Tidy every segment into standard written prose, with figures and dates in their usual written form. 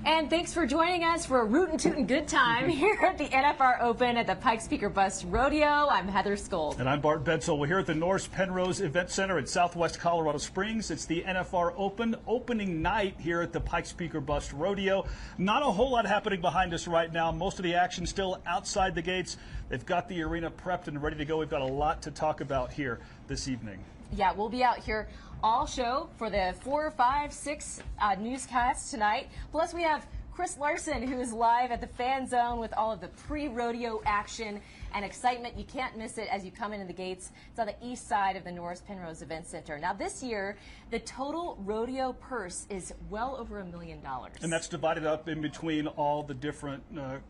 And thanks for joining us for a rootin' tootin' good time here at the NFR Open at the Pikes Peak or Bust Rodeo. I'm Heather Skold. And I'm Bart Bedsole. We're here at the Norris Penrose Event Center in Southwest Colorado Springs. It's the NFR Open opening night here at the Pikes Peak or Bust Rodeo. Not a whole lot happening behind us right now. Most of the action still outside the gates. They've got the arena prepped and ready to go. We've got a lot to talk about here this evening. Yeah, we'll be out here all show for the 4, 5, 6 newscasts tonight. Plus, we have Chris Larson, who is live at the Fan Zone with all of the pre-rodeo action and excitement. You can't miss it as you come into the gates. It's on the east side of the Norris Penrose Event Center. Now, this year, the total rodeo purse is well over $1 million. And that's divided up in between all the different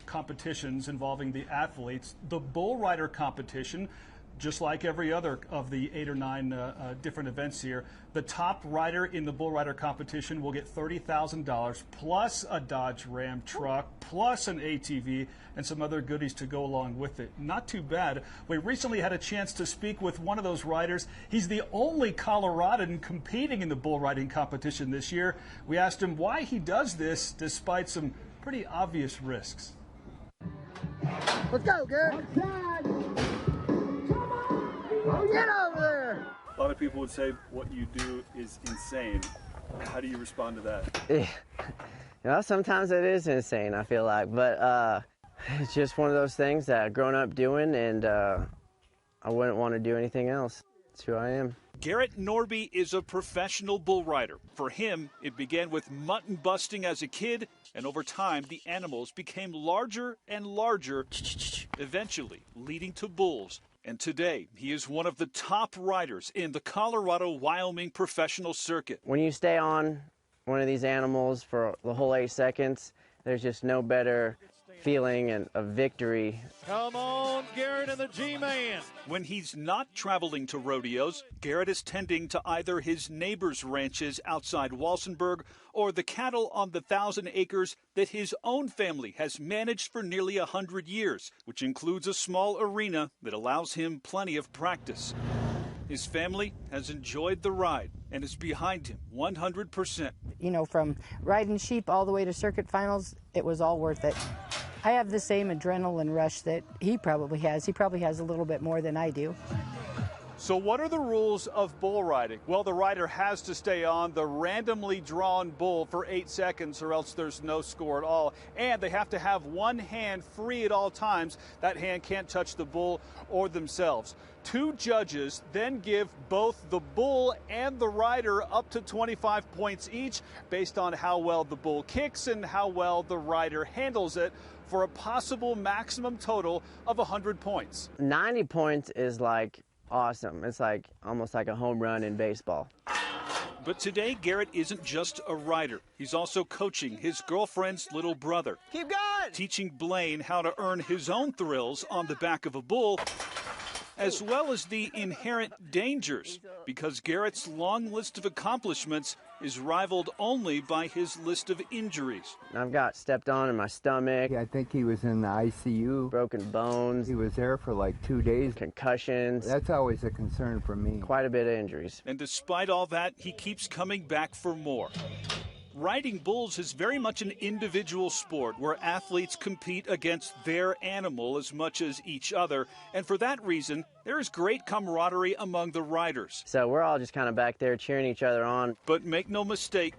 competitions involving the athletes. The bull rider competition, just like every other of the 8 or 9 different events here, the top rider in the bull rider competition will get $30,000 plus a Dodge Ram truck, plus an ATV, and some other goodies to go along with it. Not too bad. We recently had a chance to speak with one of those riders. He's the only Coloradan competing in the bull riding competition this year. We asked him why he does this despite some pretty obvious risks. Let's go, Garrett. Get over there! A lot of people would say what you do is insane. How do you respond to that? You know, sometimes it is insane, I feel like, but it's just one of those things that I've grown up doing, and I wouldn't want to do anything else. That's who I am. Garrett Norby is a professional bull rider. For him, it began with mutton busting as a kid, and over time, the animals became larger and larger, eventually leading to bulls. And today, he is one of the top riders in the Colorado-Wyoming professional circuit. When you stay on one of these animals for the whole 8 seconds, there's just no better feeling and a victory. Come on, Garrett and the G-Man. When he's not traveling to rodeos, Garrett is tending to either his neighbor's ranches outside Walsenburg or the cattle on the 1,000 acres that his own family has managed for nearly 100 years, which includes a small arena that allows him plenty of practice. His family has enjoyed the ride and is behind him 100%. You know, from riding sheep all the way to circuit finals, it was all worth it. I have the same adrenaline rush that he probably has. He probably has a little bit more than I do. So what are the rules of bull riding? Well, the rider has to stay on the randomly drawn bull for 8 seconds or else there's no score at all. And they have to have one hand free at all times. That hand can't touch the bull or themselves. 2 judges then give both the bull and the rider up to 25 points each based on how well the bull kicks and how well the rider handles it, for a possible maximum total of 100 points. 90 points is like awesome. It's like almost like a home run in baseball. But today, Garrett isn't just a rider. He's also coaching his girlfriend's little brother. Keep going! Teaching Blaine how to earn his own thrills on the back of a bull, as well as the inherent dangers, because Garrett's long list of accomplishments is rivaled only by his list of injuries. I've got stepped on in my stomach. I think he was in the ICU. Broken bones. He was there for like 2 days. Concussions. That's always a concern for me. Quite a bit of injuries. And despite all that, he keeps coming back for more. Riding bulls is very much an individual sport where athletes compete against their animal as much as each other. And for that reason, there is great camaraderie among the riders. So we're all just kind of back there cheering each other on. But make no mistake,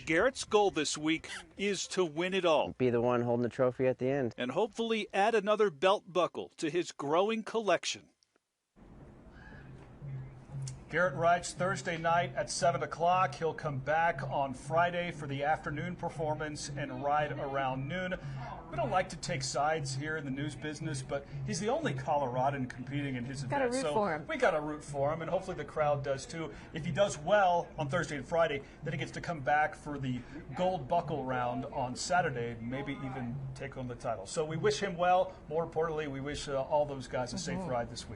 Garrett's goal this week is to win it all. Be the one holding the trophy at the end. And hopefully add another belt buckle to his growing collection. Garrett rides Thursday night at 7 o'clock. He'll come back on Friday for the afternoon performance and ride around noon. We don't like to take sides here in the news business, but he's the only Coloradan competing in his event. Gotta root for him. We got to root for him, and hopefully the crowd does too. If he does well on Thursday and Friday, then he gets to come back for the gold buckle round on Saturday, maybe even take home the title. So we wish him well. More importantly, we wish all those guys a safe ride this week.